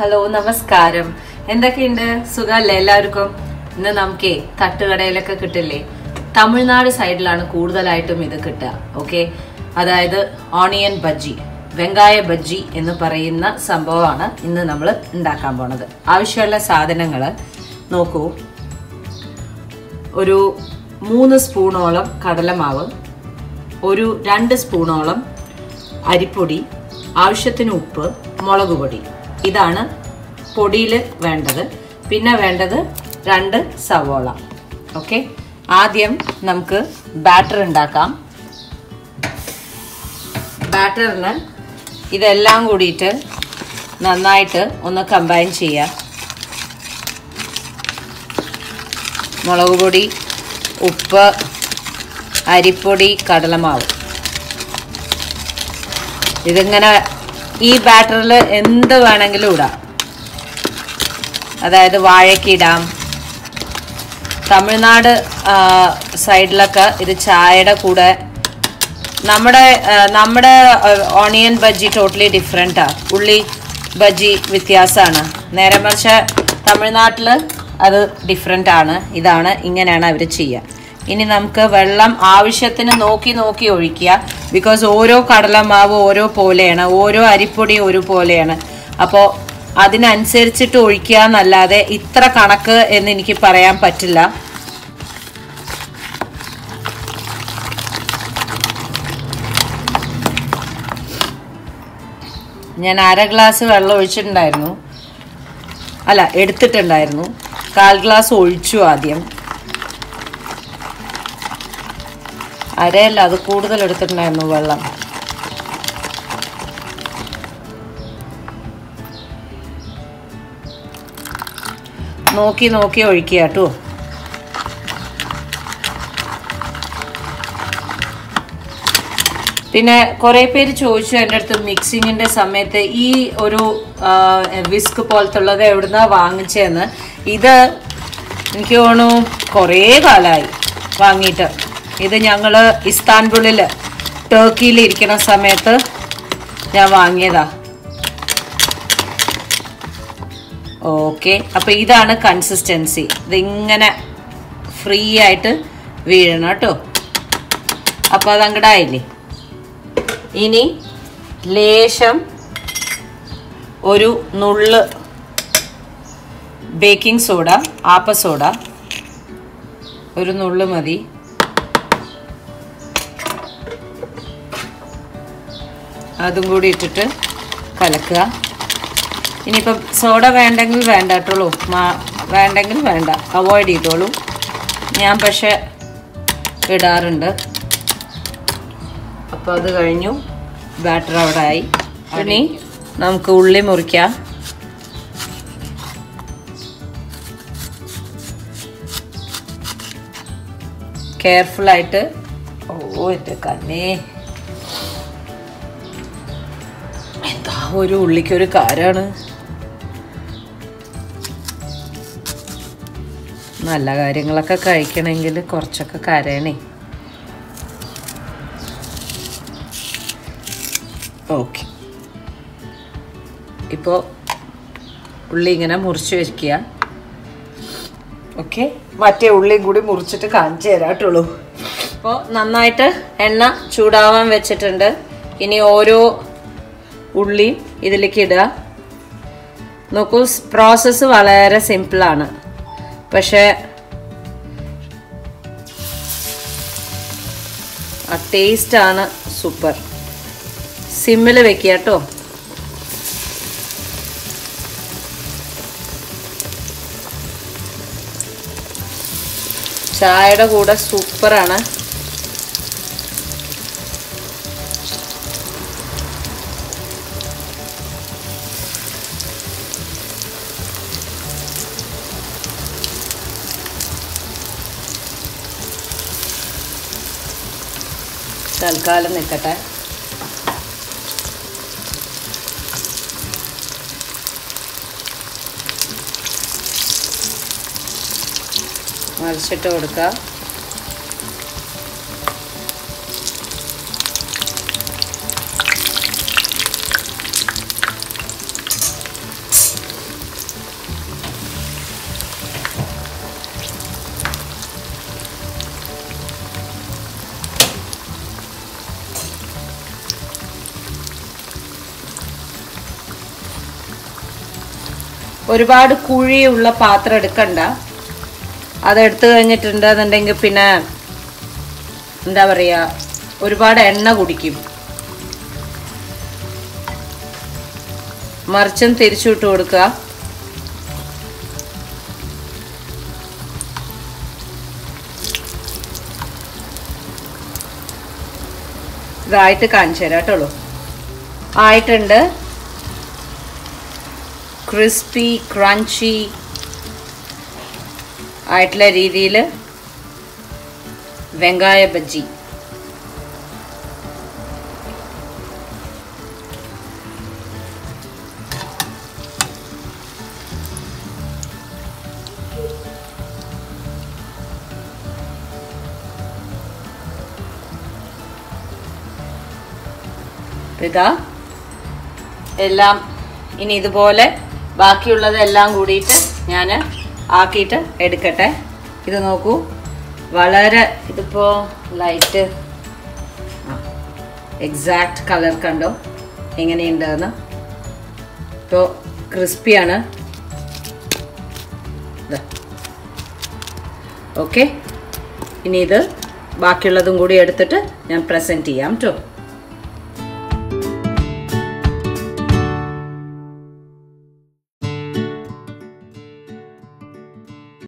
Hello നമസ്കാരം. എന്തൊക്കെയുണ്ട്? സുഖമല്ലേ എല്ലാവർക്കും? ഇന്ന് നമുക്കേ തട്ടുകടയിലൊക്കെ കിട്ടില്ലേ, തമിഴ്നാട് സൈഡിലാണ് കൂടുതലായിട്ടും ഇത് കിട്ടുക. ഓക്കെ, അതായത് ഓണിയൻ ബജ്ജി, വെങ്കായ ബജ്ജി എന്ന് പറയുന്ന സംഭവമാണ് ഇന്ന് നമ്മൾ ഉണ്ടാക്കാൻ പോണത്. ആവശ്യമുള്ള സാധനങ്ങൾ നോക്കൂ. ഒരു 3 സ്പൂണോളം കടലമാവ്, ഒരു 2 സ്പൂണോളം അരിപ്പൊടി, ആവശ്യത്തിന് ഉപ്പ്, മുളക് പൊടി. ഇതാണ് പൊടിയിൽ വേണ്ടത്. പിന്നെ വേണ്ടത് 2 സവോള. ഓക്കെ, ആദ്യം നമുക്ക് ബാറ്റർ ഉണ്ടാക്കാം. ബാറ്ററിന് ഇതെല്ലാം കൂടിയിട്ട് നന്നായിട്ട് ഒന്ന് കമ്പൈൻ ചെയ്യാം. മുളക് പൊടി, ഉപ്പ്, അരിപ്പൊടി, കടലമാവ്. ഇതിങ്ങനെ ഈ ബാറ്ററിൽ എന്ത് വേണമെങ്കിലും ഇടാം. അതായത് വാഴയ്ക്ക് ഇടാം. തമിഴ്നാട് സൈഡിലൊക്കെ ഇത് ചായയുടെ കൂടെ. നമ്മുടെ ഓണിയൻ ബജ്ജി ടോട്ടലി ഡിഫറെൻറ്റാണ്. ഉള്ളി ബജ്ജി വ്യത്യാസമാണ്. നേരെ മറിച്ച് തമിഴ്നാട്ടിൽ അത് ഡിഫറെൻ്റ് ആണ്. ഇങ്ങനെയാണ് അവർ ചെയ്യുക. ഇനി നമുക്ക് വെള്ളം ആവശ്യത്തിന് നോക്കി നോക്കി ഒഴിക്കുക. ബിക്കോസ് ഓരോ കടലമാവ് ഓരോ പോലെയാണ്, ഓരോ അരിപ്പൊടി ഒരു പോലെയാണ്. അപ്പോൾ അതിനനുസരിച്ചിട്ട് ഒഴിക്കുക എന്നല്ലാതെ ഇത്ര കണക്ക് എന്ന് എനിക്ക് പറയാൻ പറ്റില്ല. ഞാൻ 1/2 ഗ്ലാസ് വെള്ളം ഒഴിച്ചിട്ടുണ്ടായിരുന്നു, എടുത്തിട്ടുണ്ടായിരുന്നു. 1/4 ഗ്ലാസ് ഒഴിച്ചു ആദ്യം. അരയല്ല, അത് കൂടുതൽ എടുത്തിട്ടുണ്ടായിരുന്നു വെള്ളം. നോക്കി നോക്കി ഒഴിക്കുക കേട്ടോ. പിന്നെ കുറേ പേര് ചോദിച്ചു എൻ്റെ അടുത്ത്, മിക്സിങ്ങിൻ്റെ സമയത്ത് ഈ ഒരു വിസ്ക് പോലത്തുള്ളത് എവിടുന്നാ വാങ്ങിച്ചതെന്ന്. ഇത് എനിക്ക് തോന്നുന്നു കുറേ കാലമായി വാങ്ങിയിട്ട്. ഇത് ഞങ്ങൾ ഇസ്താൻബുളിൽ, ടർക്കിയിൽ ഇരിക്കുന്ന സമയത്ത് ഞാൻ വാങ്ങിയതാ. ഓക്കെ, അപ്പോൾ ഇതാണ് കൺസിസ്റ്റൻസി. ഇതിങ്ങനെ ഫ്രീ ആയിട്ട് വീഴണം കേട്ടോ. അപ്പോൾ അതങ്ങടായില്ലേ. ഇനി ലേശം ഒരു നുള്ള് ബേക്കിംഗ് സോഡ, ആപ്പസോഡ, ഒരു നുള്ള് മതി. അതും കൂടി ഇട്ടിട്ട് കലക്കുക. ഇനിയിപ്പം സോഡ വേണ്ടെങ്കിൽ വേണ്ട കേട്ടോളൂ, വേണ്ടെങ്കിൽ വേണ്ട, അവോയ്ഡ് ചെയ്തോളൂ. ഞാൻ പക്ഷെ ഇടാറുണ്ട്. അപ്പോൾ അത് കഴിഞ്ഞു, ബാറ്റർ അവിടെ ആയി. ഇനി നമുക്ക് ഉള്ളി മുറിക്കാം. കെയർഫുള്ളായിട്ട്. എൻ്റെ കണ്ണേ, എന്താ ഒരു ഉള്ളിക്കൊരു കാരാണ്. നല്ല കാര്യങ്ങളൊക്കെ കഴിക്കണമെങ്കിൽ കുറച്ചൊക്കെ കരയണേ. ഓക്കെ, ഇപ്പോൾ ഉള്ളി ഇങ്ങനെ മുറിച്ച് വയ്ക്കുക. ഓക്കെ, മറ്റേ ഉള്ളിയും കൂടി മുറിച്ചിട്ട് കാണിച്ചു തരാട്ടുള്ളൂ. ഇപ്പോൾ നന്നായിട്ട് എണ്ണ ചൂടാവാൻ വെച്ചിട്ടുണ്ട്. ഇനി ഓരോ ഉള്ളി ഇതിലേക്ക് ഇടുക. നോക്കൂ, പ്രോസസ്സ് വളരെ സിമ്പിളാണ്, പക്ഷേ ആ ടേസ്റ്റാണ് സൂപ്പർ. സിമ്മിൽ വെക്കുക കേട്ടോ. ചായയുടെ കൂടെ സൂപ്പറാണ്. തൽക്കാലം നിൽക്കട്ടെ. മറിച്ചിട്ട് കൊടുക്കുക. ഒരുപാട് കുഴിയുള്ള പാത്രം എടുക്കണ്ട. അതെടുത്തു കഴിഞ്ഞിട്ടുണ്ടെന്നുണ്ടെങ്കിൽ പിന്നെ എന്താ പറയുക, ഒരുപാട് എണ്ണ കുടിക്കും. മറിച്ചും തിരിച്ചുവിട്ട് കൊടുക്കുക. ഇതായിട്ട് കാണിച്ചു തരാം കേട്ടോളൂ. ആയിട്ടുണ്ട്. ക്രിസ്പി ക്രഞ്ചി ആയിട്ടുള്ള രീതിയിൽ വെങ്കായ ബജ്ജി. ഇതാ എല്ലാം ഇനി ഇതുപോലെ ബാക്കിയുള്ളതെല്ലാം കൂടിയിട്ട് ഞാൻ ആക്കിയിട്ട് എടുക്കട്ടെ. ഇത് നോക്കൂ, വളരെ ഇതിപ്പോൾ ലൈറ്റ് എക്സാക്റ്റ് കളർ കണ്ടോ എങ്ങനെയുണ്ടെന്ന്. ഇപ്പോൾ ക്രിസ്പിയാണ്. ഓക്കെ, ഇനി ഇത് ബാക്കിയുള്ളതും കൂടി എടുത്തിട്ട് ഞാൻ പ്രസൻറ്റ് ചെയ്യാം കേട്ടോ.